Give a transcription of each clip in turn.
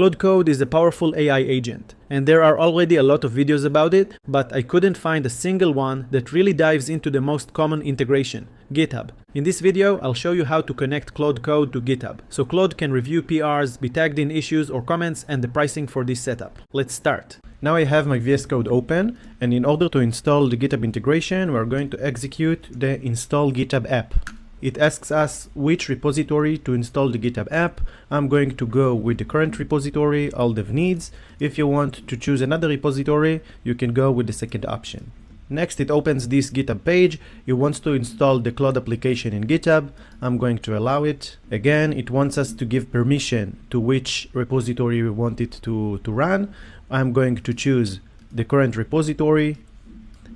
Claude Code is a powerful AI agent, and there are already a lot of videos about it, but I couldn't find a single one that really dives into the most common integration, GitHub. In this video, I'll show you how to connect Claude Code to GitHub, so Claude can review PRs, be tagged in issues or comments, and the pricing for this setup. Let's start. Now I have my VS Code open, and in order to install the GitHub integration, we're going to execute the install GitHub app. It asks us which repository to install the GitHub app. I'm going to go with the current repository all dev needs. If you want to choose another repository, you can go with the second option. Next, it opens this GitHub page. It wants to install the Claude application in GitHub. I'm going to allow it. Again, it wants us to give permission to which repository we want it to run. I'm going to choose the current repository,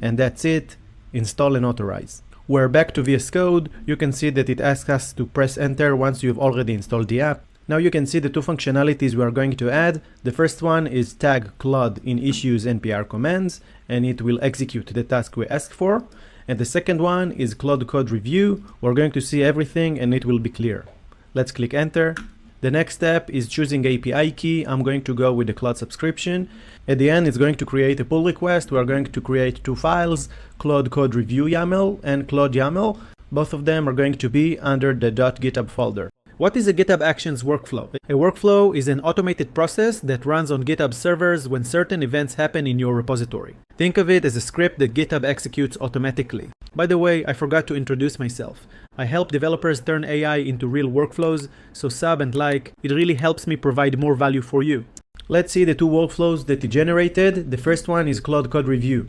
and that's it. Install and authorize. We're back to VS Code. You can see that it asks us to press enter once you've already installed the app. Now you can see the two functionalities we are going to add. The first one is tag Claude in issues and PR commands, and it will execute the task we asked for. And the second one is Claude Code Review. We're going to see everything and it will be clear. Let's click enter. The next step is choosing API key. I'm going to go with the Claude subscription. At the end, it's going to create a pull request. We're going to create two files, Claude Code Review YAML and Claude YAML. Both of them are going to be under the .github folder. What is a GitHub Actions workflow? A workflow is an automated process that runs on GitHub servers when certain events happen in your repository. Think of it as a script that GitHub executes automatically. By the way, I forgot to introduce myself. I help developers turn AI into real workflows, so sub and like, it really helps me provide more value for you. Let's see the two workflows that it generated. The first one is Claude Code Review.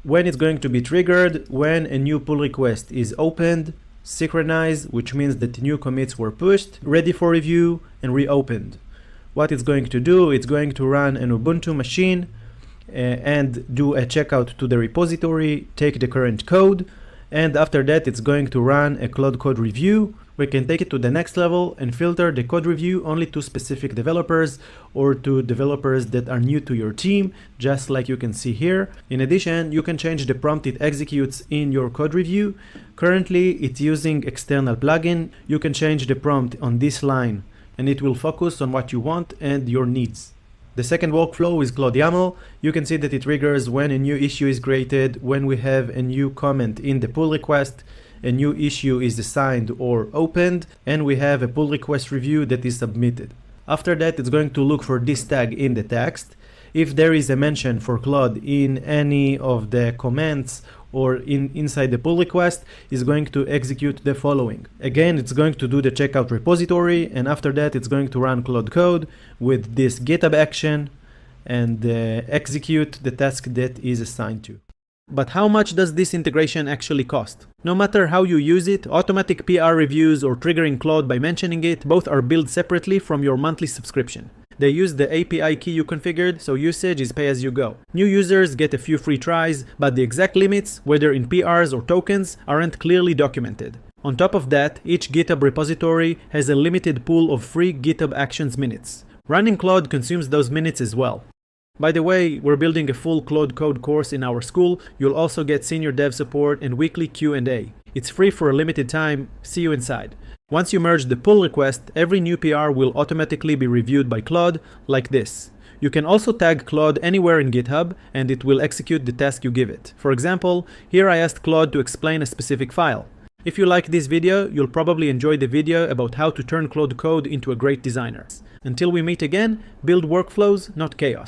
When it's going to be triggered, when a new pull request is opened, synchronized, which means that new commits were pushed, ready for review, and reopened. What it's going to do, it's going to run an Ubuntu machine and do a checkout to the repository, take the current code, and after that it's going to run a Claude Code Review. We can take it to the next level and filter the code review only to specific developers or to developers that are new to your team, just like you can see here. In addition, you can change the prompt it executes in your code review. Currently, it's using external plugin. You can change the prompt on this line and it will focus on what you want and your needs. The second workflow is Claude YAML. You can see that it triggers when a new issue is created, when we have a new comment in the pull request, a new issue is assigned or opened, and we have a pull request review that is submitted. After that, it's going to look for this tag in the text. If there is a mention for Claude in any of the comments or inside the pull request, it's going to execute the following. Again, it's going to do the checkout repository, and after that, it's going to run Claude Code with this GitHub action and execute the task that is assigned to. But how much does this integration actually cost? No matter how you use it, automatic PR reviews or triggering Claude by mentioning it, both are billed separately from your monthly subscription. They use the API key you configured, so usage is pay as you go. New users get a few free tries, but the exact limits, whether in PRs or tokens, aren't clearly documented. On top of that, each GitHub repository has a limited pool of free GitHub Actions minutes. Running Claude consumes those minutes as well. By the way, we're building a full Claude Code course in our school. You'll also get senior dev support and weekly Q&A. It's free for a limited time. See you inside. Once you merge the pull request, every new PR will automatically be reviewed by Claude, like this. You can also tag Claude anywhere in GitHub, and it will execute the task you give it. For example, here I asked Claude to explain a specific file. If you like this video, you'll probably enjoy the video about how to turn Claude Code into a great designer. Until we meet again, build workflows, not chaos.